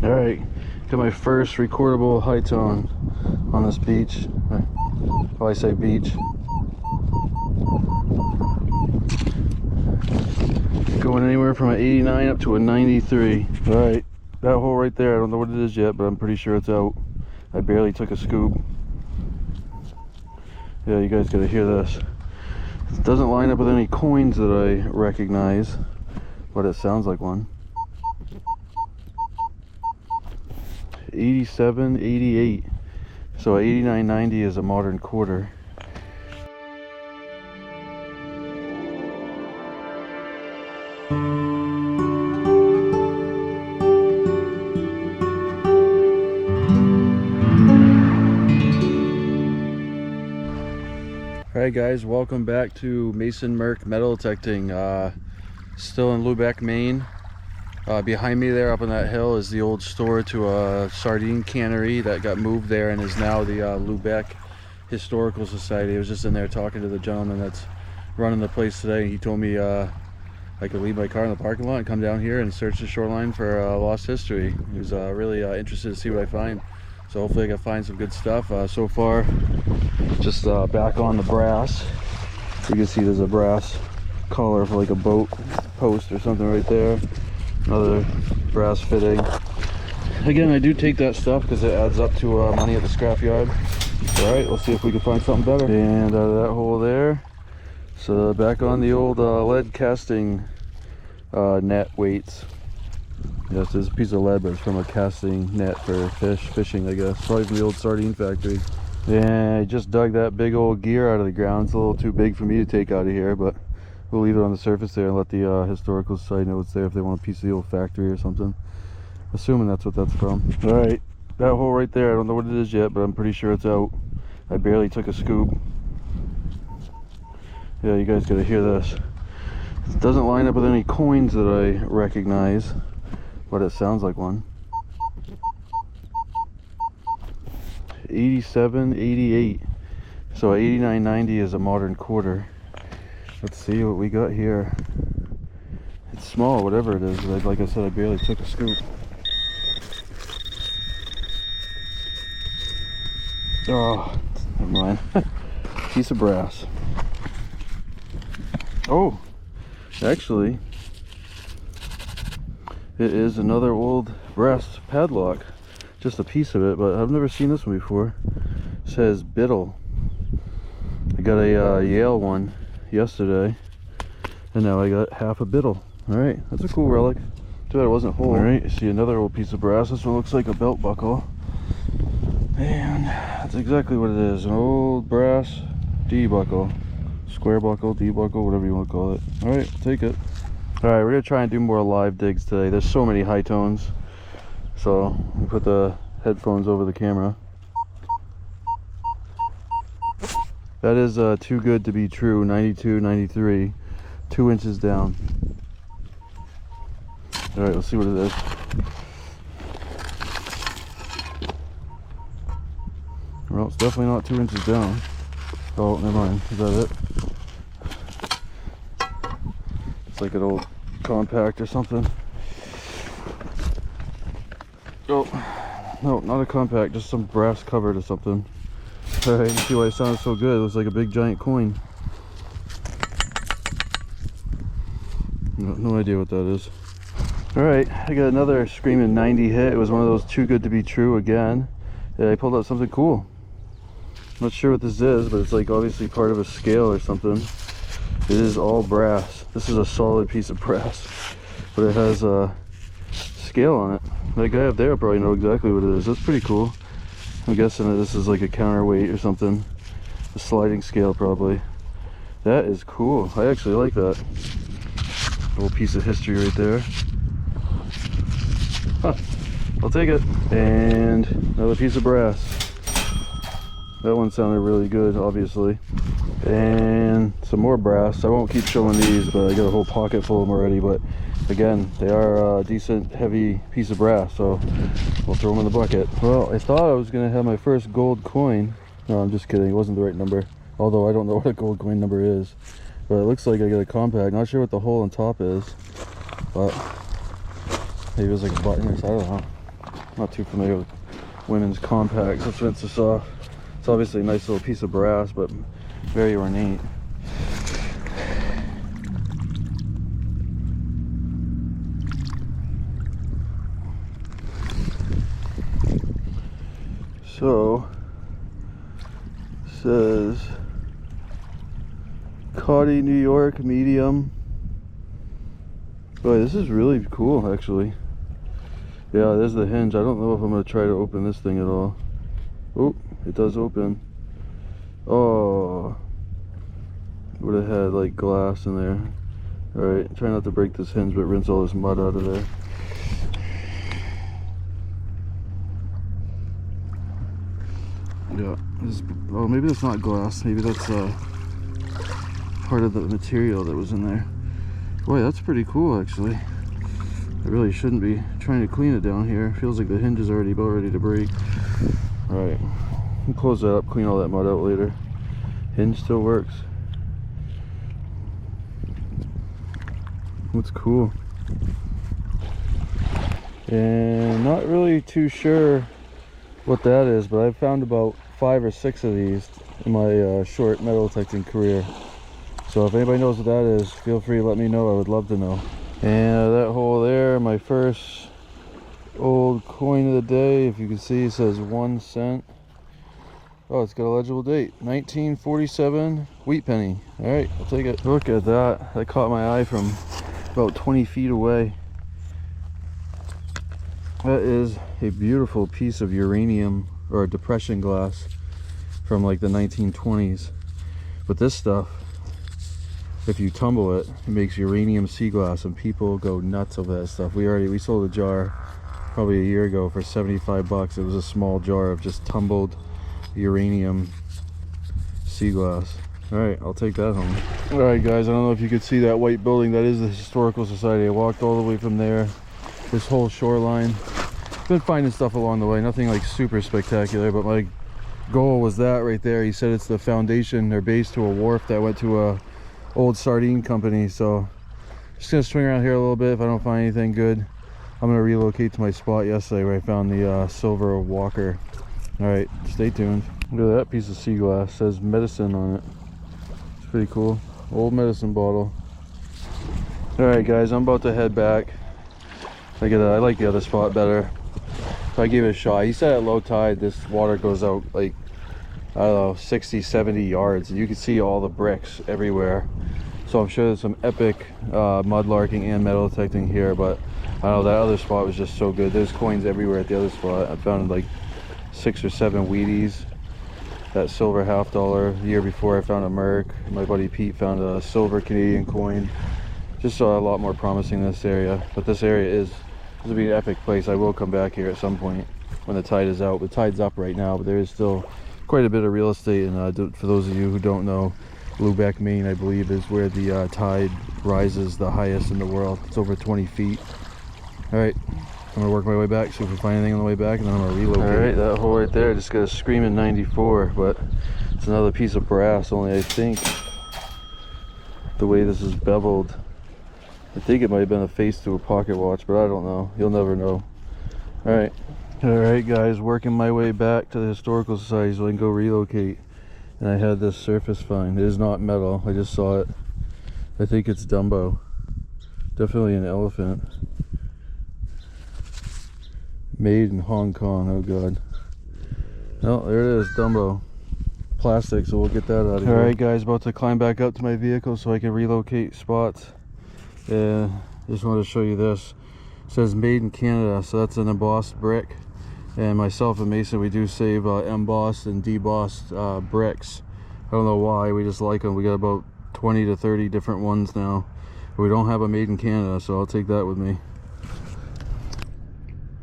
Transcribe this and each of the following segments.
All right, got my first recordable high tone on this beach. Oh, I say beach. Going anywhere from an 89 up to a 93. All right, that hole right there, I don't know what it is yet, but I'm pretty sure it's out. I barely took a scoop. Yeah, you guys gotta hear this. It doesn't line up with any coins that I recognize, but it sounds like one. 87, 88. So 89.90 is a modern quarter. Alright guys, welcome back to Mason Merck metal detecting. Still in Lubec, Maine. Behind me there up on that hill is the old store to a sardine cannery that got moved there and is now the Lubec Historical Society. I was just in there talking to the gentleman that's running the place today. He told me I could leave my car in the parking lot and come down here and search the shoreline for lost history. He was really interested to see what I find. So hopefully I can find some good stuff. So far, just back on the brass. You can see there's a brass collar for like a boat post or something right there. Another brass fitting. Again, I do take that stuff because it adds up to money at the scrapyard. All right, let's see if we can find something better. And out of that hole there. So back on the old lead casting net weights. Yes, there's a piece of lead, but it's from a casting net for fishing, I guess. Probably from the old sardine factory. And I just dug that big old gear out of the ground. It's a little too big for me to take out of here, but we'll leave it on the surface there and let the Historical Society know it's there if they want a piece of the old factory or something. Assuming that's what that's from. All right, that hole right there, I don't know what it is yet, but I'm pretty sure it's out. I barely took a scoop. Yeah, you guys gotta hear this. It doesn't line up with any coins that I recognize, but it sounds like one. 87, 88. So 89.90 is a modern quarter. Let's see what we got here. It's small, whatever it is. Like I said, I barely took a scoop. Oh, never mind. Piece of brass. Oh, actually, it is another old brass padlock. Just a piece of it, but I've never seen this one before. It says Riddle. I got a Yale one yesterday, and now I got half a Biddle. All right, that's a cool relic. Too bad it wasn't whole. All right, you see another old piece of brass. This one looks like a belt buckle, and that's exactly what it is. An old brass D buckle, square buckle, D buckle, whatever you want to call it. All right, take it. All right, we're gonna try and do more live digs today. There's so many high tones, so we put the headphones over the camera. That is too good to be true. 92, 93, 2 inches down. All right, let's see what it is. Well, it's definitely not 2 inches down. Oh, never mind. Is that it? It's like an old compact or something. Oh, no, not a compact, just some brass covered or something. All right, you see why it sounds so good. It looks like a big giant coin. No idea what that is. All right, I got another screaming 90 hit. It was one of those too good to be true again. Yeah, I pulled out something cool. Not sure what this is, but it's like obviously part of a scale or something. It is all brass. This is a solid piece of brass, but it has a scale on it. That guy up there will probably know exactly what it is. That's pretty cool. I'm guessing that this is like a counterweight or something. A sliding scale probably. That is cool. I actually like that. Little piece of history right there. Huh. I'll take it. And another piece of brass. That one sounded really good, obviously. And some more brass. I won't keep showing these, but I got a whole pocket full of them already. But again, they are a decent, heavy piece of brass, so we'll throw them in the bucket. Well, I thought I was going to have my first gold coin. No, I'm just kidding. It wasn't the right number. Although I don't know what a gold coin number is. But it looks like I got a compact. Not sure what the hole on top is. But maybe it was like a button or something. I don't know. not too familiar with women's compacts. That's what it's saw. It's obviously a nice little piece of brass, but very ornate. So, it says Caudy, New York, medium. Boy, this is really cool, actually. Yeah, there's the hinge. I don't know if I'm going to try to open this thing at all. Oh, it does open. Oh, would have had like glass in there. Alright, try not to break this hinge, but rinse all this mud out of there. Yeah, oh, maybe that's not glass. Maybe that's part of the material that was in there. Boy, that's pretty cool, actually. I really shouldn't be trying to clean it down here. Feels like the hinge is already about ready to break. Alright, we'll close that up, clean all that mud out later. Hinge still works. That's cool. And not really too sure what that is, but I've found about 5 or 6 of these in my short metal detecting career. So if anybody knows what that is, feel free to let me know. I would love to know. And that hole there, my first old coin of the day. If you can see, it says 1 cent. Oh, it's got a legible date, 1947 wheat penny. All right, I'll take it. Look at that. That caught my eye from about 20 feet away. That is a beautiful piece of uranium or depression glass from like the 1920s. But this stuff, if you tumble it, it makes uranium sea glass, and people go nuts over that stuff. We sold a jar probably a year ago for 75 bucks. It was a small jar of just tumbled uranium sea glass. All right, I'll take that home. All right, guys, I don't know if you could see that white building. That is the Historical Society. I walked all the way from there, this whole shoreline. Been finding stuff along the way, nothing like super spectacular, but my goal was that right there. He said it's the foundation or base to a wharf that went to a old sardine company. So just gonna swing around here a little bit. If I don't find anything good, I'm gonna relocate to my spot yesterday where I found the silver walker. All right, stay tuned. Look at that piece of sea glass. It says medicine on it. It's pretty cool. Old medicine bottle. All right, guys, I'm about to head back. I like the other spot better. So I gave it a shot. He said at low tide this water goes out like, I don't know, 60, 70 yards, and you can see all the bricks everywhere. So I'm sure there's some epic mudlarking and metal detecting here, but I don't know, that other spot was just so good. There's coins everywhere at the other spot. I found like 6 or 7 Wheaties. That silver $50. The year before I found a Merc. My buddy Pete found a silver Canadian coin. Just saw a lot more promising in this area, but this area is to be an epic place. I will come back here at some point when the tide is out. The tide's up right now, but there is still quite a bit of real estate. And for those of you who don't know, Lubec, Maine, I believe, is where the tide rises the highest in the world. It's over 20 feet. All right, I'm gonna work my way back, see if we find anything on the way back, and then I'm gonna relocate. All right, that hole right there just got a screaming 94, but it's another piece of brass. Only I think the way this is beveled, I think it might have been a face to a pocket watch, but I don't know. You'll never know. All right, guys, working my way back to the Historical Society so I can go relocate. And I had this surface find. It is not metal. I just saw it. I think it's Dumbo. Definitely an elephant. Made in Hong Kong. Oh god. Oh, there it is, Dumbo. Plastic, so we'll get that out of here. All right, guys, about to climb back up to my vehicle so I can relocate spots. Yeah, just wanted to show you this. It says made in Canada, so that's an embossed brick. And myself and Mason, we do save embossed and debossed bricks. I don't know why, we just like them. We got about 20 to 30 different ones now. But we don't have a made in Canada, so I'll take that with me.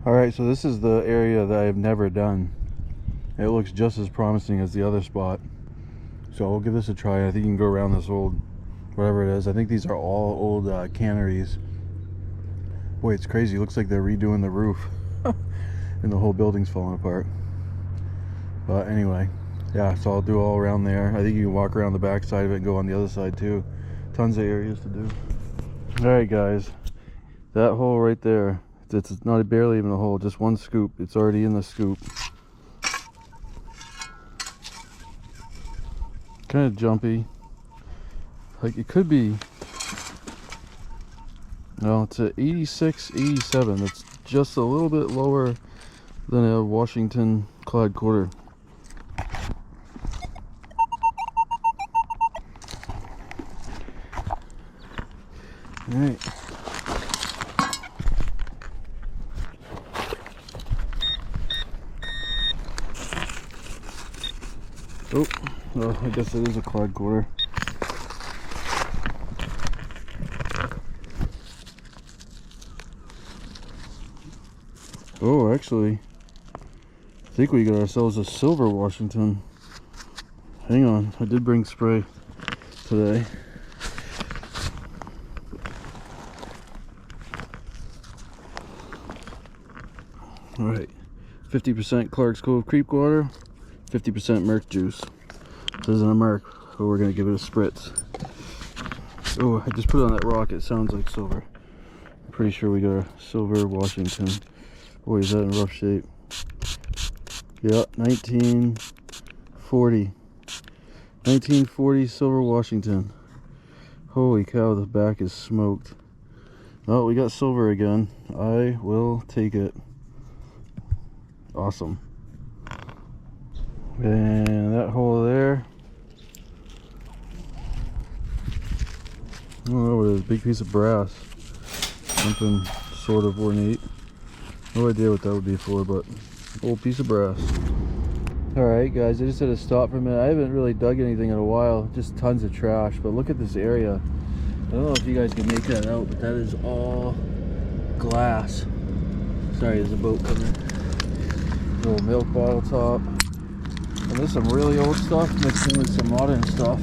All right, so this is the area that I've never done. It looks just as promising as the other spot. So I'll give this a try. I think you can go around this old, whatever it is. I think these are all old canneries. Boy, it's crazy. It looks like they're redoing the roof. And the whole building's falling apart. But anyway, yeah, so I'll do all around there. I think you can walk around the back side of it and go on the other side too. Tons of areas to do. All right, guys, that hole right there, It's not barely even a hole, just one scoop. It's already in the scoop. Kind of jumpy. Like it could be. No, it's at 86, 87. That's just a little bit lower than a Washington clad quarter. All right. Oh, well, I guess it is a clad quarter. Oh, actually, I think we got ourselves a silver Washington. Hang on, I did bring spray today. All right, 50% Clark's Cove creek water, 50% Merc juice. This isn't a Merc, but we're gonna give it a spritz. Oh, I just put it on that rock. It sounds like silver. I'm pretty sure we got a silver Washington. Boy, is that in rough shape. Yeah, 1940. 1940 silver Washington. Holy cow, the back is smoked. Oh, we got silver again. I will take it. Awesome. And that hole there. I don't know what it is. Big piece of brass. Something sort of ornate. No idea what that would be for, but old piece of brass. Alright guys, I just had to stop for a minute. I haven't really dug anything in a while, just tons of trash, but look at this area. I don't know if you guys can make that out, but that is all glass. Sorry, there's a boat coming. Little milk bottle top. And there's some really old stuff mixed in with some modern stuff.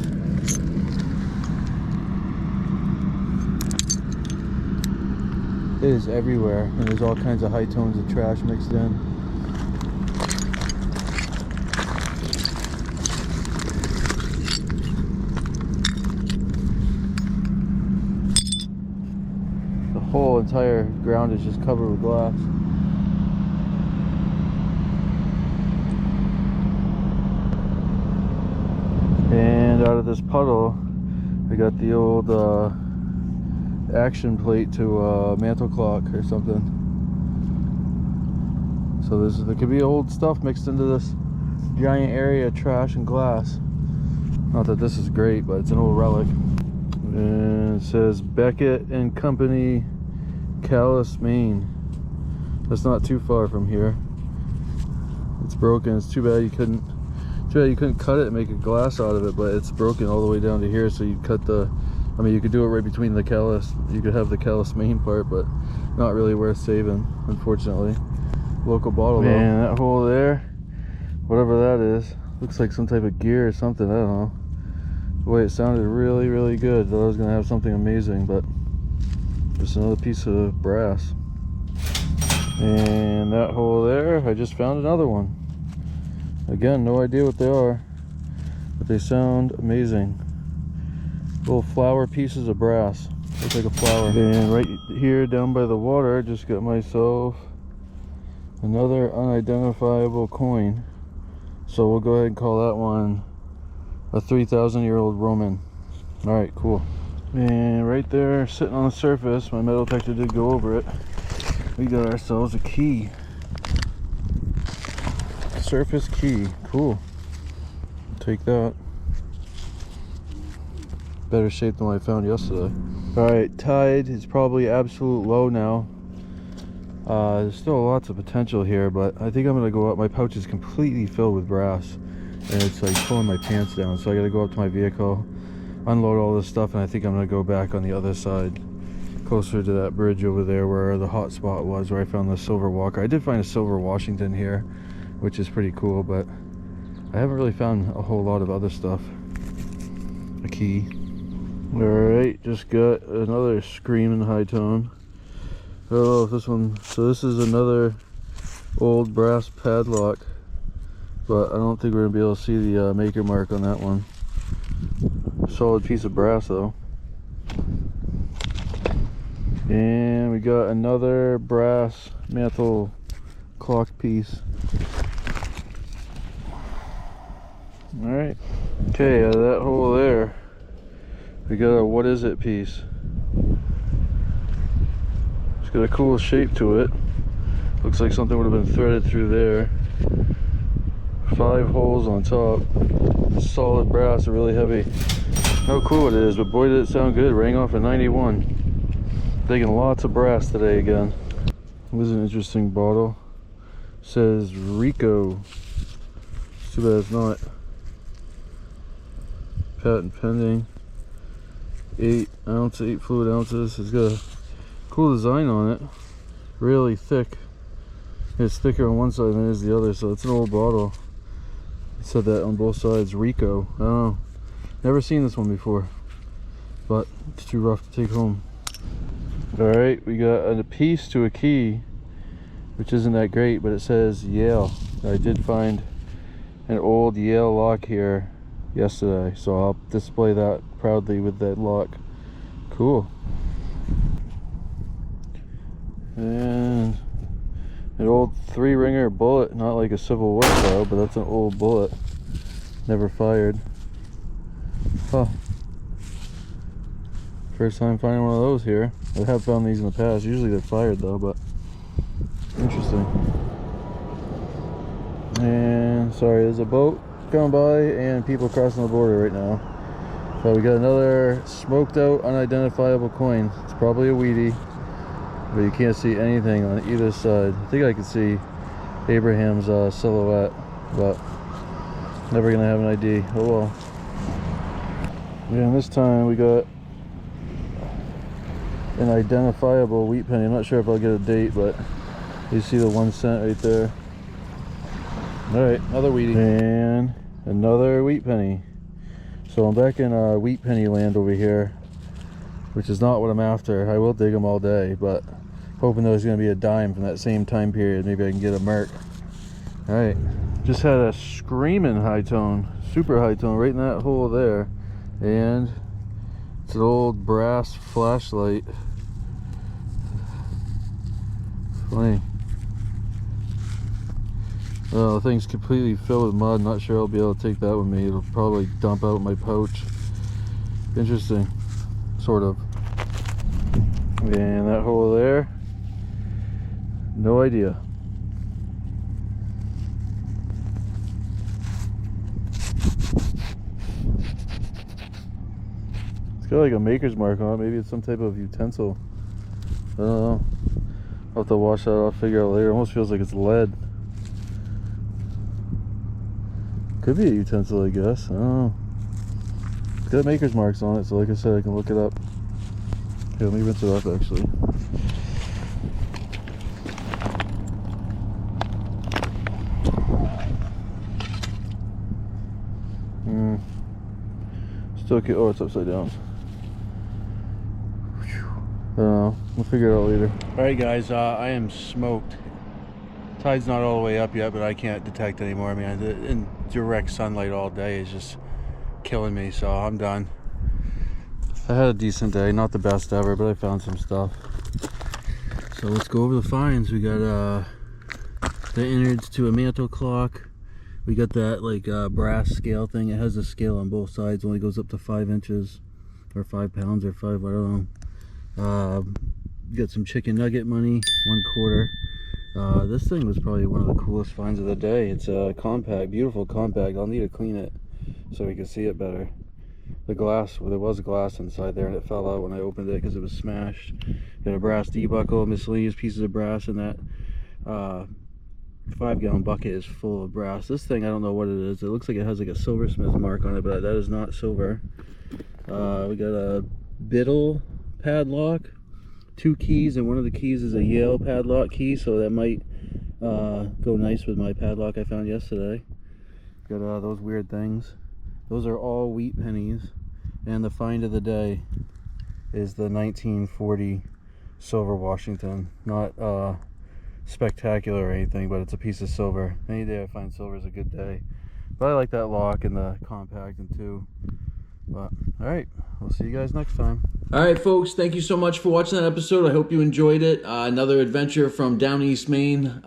It is everywhere, and there's all kinds of high tones of trash mixed in. The whole entire ground is just covered with glass. And out of this puddle, I got the old action plate to a mantle clock or something. So there could be old stuff mixed into this giant area of trash and glass. Not that this is great, but it's an old relic. And it says Beckett and Company, Downeast Maine. That's not too far from here. It's broken. It's too bad you couldn't cut it and make a glass out of it, but it's broken all the way down to here, so you cut the, I mean, you could do it right between the callus. You could have the Downeast Maine part, but not really worth saving, unfortunately. Local bottle though. Man, that hole there, whatever that is, looks like some type of gear or something, I don't know. The way it sounded really, really good. Thought I was gonna have something amazing, but just another piece of brass. And that hole there, I just found another one. Again, no idea what they are, but they sound amazing. Little flower pieces of brass. Looks like a flower. And right here down by the water, I just got myself another unidentifiable coin. So we'll go ahead and call that one a 3,000-year-old Roman. Alright, cool. And right there, sitting on the surface, my metal detector did go over it. We got ourselves a key. Surface key. Cool. Take that. Better shape than what I found yesterday. Alright, tide is probably absolute low now. There's still lots of potential here, but I think I'm gonna go up. My pouch is completely filled with brass, and it's like pulling my pants down, so I gotta go up to my vehicle, unload all this stuff, and I think I'm gonna go back on the other side, closer to that bridge over there where the hot spot was, where I found the silver walker. I did find a silver Washington here, which is pretty cool, but I haven't really found a whole lot of other stuff. A key. Alright, just got another screaming high tone. I don't know if this one, so this is another old brass padlock, but I don't think we're gonna be able to see the maker mark on that one. Solid piece of brass though. And we got another brass mantle clock piece. Alright. Okay, out of that hole there, we got a what is it piece. It's got a cool shape to it. Looks like something would have been threaded through there. 5 holes on top. It's solid brass, really heavy. How cool it is, but boy did it sound good. Rang off at 91. Taking lots of brass today again. This is an interesting bottle. It says Rico. It's too bad it's not. Patent pending. 8 fluid ounces. It's got a cool design on it. Really thick. It's thicker on one side than it is the other, so it's an old bottle. It said that on both sides, Rico. I don't know. Never seen this one before, but it's too rough to take home. Alright, we got a piece to a key, which isn't that great, but it says Yale. I did find an old Yale lock here yesterday, so I'll display that proudly with that lock. Cool. And an old 3-ringer bullet, not like a Civil War style, but that's an old bullet. Never fired. Huh. First time finding one of those here. I have found these in the past. Usually they're fired though, but interesting. And sorry, there's a boat going by and people crossing the border right now. So we got another smoked out unidentifiable coin. It's probably a Wheatie, but you can't see anything on either side. I think I can see Abraham's silhouette, but never gonna have an ID. Oh well. Yeah, and this time we got an identifiable wheat penny. I'm not sure if I'll get a date, but you see the 1 cent right there. Alright, another Wheatie. And another wheat penny. So I'm back in wheat penny land over here, which is not what I'm after. I will dig them all day, but hoping there's going to be a dime from that same time period. Maybe I can get a merc. Alright, just had a screaming high tone, super high tone right in that hole there. And it's an old brass flashlight. Funny. The thing's completely filled with mud. Not sure I'll be able to take that with me. It'll probably dump out my pouch. Interesting. Sort of. And that hole there, no idea. It's got like a maker's mark on it. Maybe it's some type of utensil. I don't know. I'll have to wash that off, figure out later. It almost feels like it's lead. Could be a utensil, I guess. I don't know. It's got maker's marks on it, so like I said, I can look it up. Okay, let me rinse it off actually. Still cute. Oh, it's upside down. I don't know. We'll figure it out later. Alright guys, I am smoked. Tide's not all the way up yet, but I can't detect anymore. I mean, in direct sunlight all day is just killing me, so I'm done. I had a decent day, not the best ever, but I found some stuff. So let's go over the finds. We got the innards to a mantle clock. We got that like brass scale thing. It has a scale on both sides, only goes up to 5 inches or 5 pounds or 5, I don't know. Got some chicken nugget money, 1/4. This thing was probably one of the coolest finds of the day. It's a compact, beautiful compact. I'll need to clean it so we can see it better. The glass, well, there was glass inside there and it fell out when I opened it because it was smashed. Got a brass D-buckle, miscellaneous pieces of brass, and that 5-gallon bucket is full of brass. This thing, I don't know what it is. It looks like it has like a silversmith mark on it, but that is not silver. We got a Riddle padlock, 2 keys, and one of the keys is a Yale padlock key, so that might go nice with my padlock I found yesterday. Got those weird things. Those are all wheat pennies, and the find of the day is the 1940 silver Washington. Not spectacular or anything, but it's a piece of silver. Any day I find silver is a good day. But I like that lock and the compact, and 2 But all right, we'll see you guys next time. All right, folks, thank you so much for watching that episode. I hope you enjoyed it. Another adventure from Downeast Maine,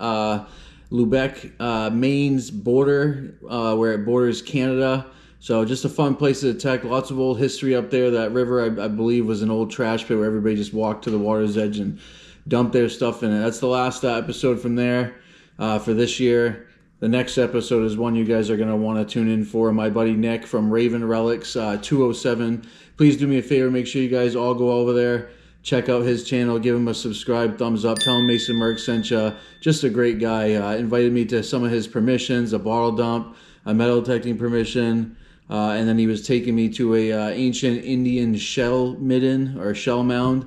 Lubec, Maine's border, where it borders Canada. So just a fun place to detect. Lots of old history up there. That river, I believe, was an old trash pit where everybody just walked to the water's edge and dumped their stuff in it. That's the last episode from there for this year. The next episode is one you guys are going to want to tune in for. My buddy Nick from Relics 207. Please do me a favor. Make sure you guys all go over there. Check out his channel. Give him a subscribe, thumbs up. Tell him Mason Merck sent you. Just a great guy. Invited me to some of his permissions, a bottle dump, a metal detecting permission. And then he was taking me to a ancient Indian shell midden or shell mound.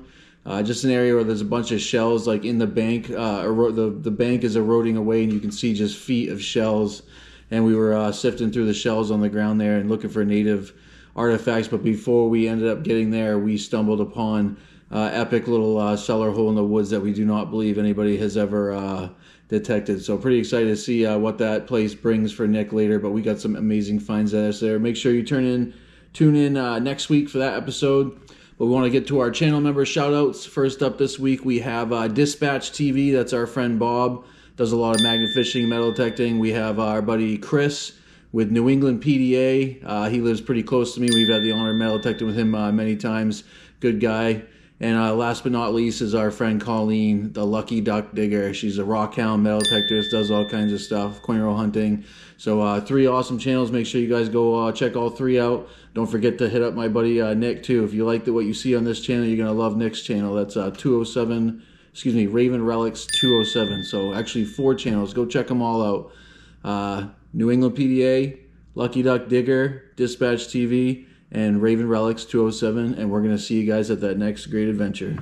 Just an area where there's a bunch of shells like in the bank. The bank is eroding away and you can see just feet of shells. And we were sifting through the shells on the ground there and looking for native artifacts. But before we ended up getting there, we stumbled upon epic little cellar hole in the woods that we do not believe anybody has ever detected. So pretty excited to see what that place brings for Nick later. But we got some amazing finds there. Make sure you tune in next week for that episode. But we want to get to our channel member shoutouts. First up this week, we have Dispatch TV. That's our friend Bob. Does a lot of magnet fishing, metal detecting. We have our buddy Chris with New England PDA. He lives pretty close to me. We've had the honor of metal detecting with him many times. Good guy. And last but not least is our friend Colleen, the Lucky Duck Digger. She's a rockhound, metal detectorist, does all kinds of stuff, coin roll hunting. So 3 awesome channels. Make sure you guys go check all 3 out. Don't forget to hit up my buddy Nick too. If you like what you see on this channel, you're going to love Nick's channel. That's 207, excuse me, Relics 207. So actually 4 channels. Go check them all out. New England PDA, Lucky Duck Digger, Dispatch TV, and Relics 207, and we're going to see you guys at that next great adventure.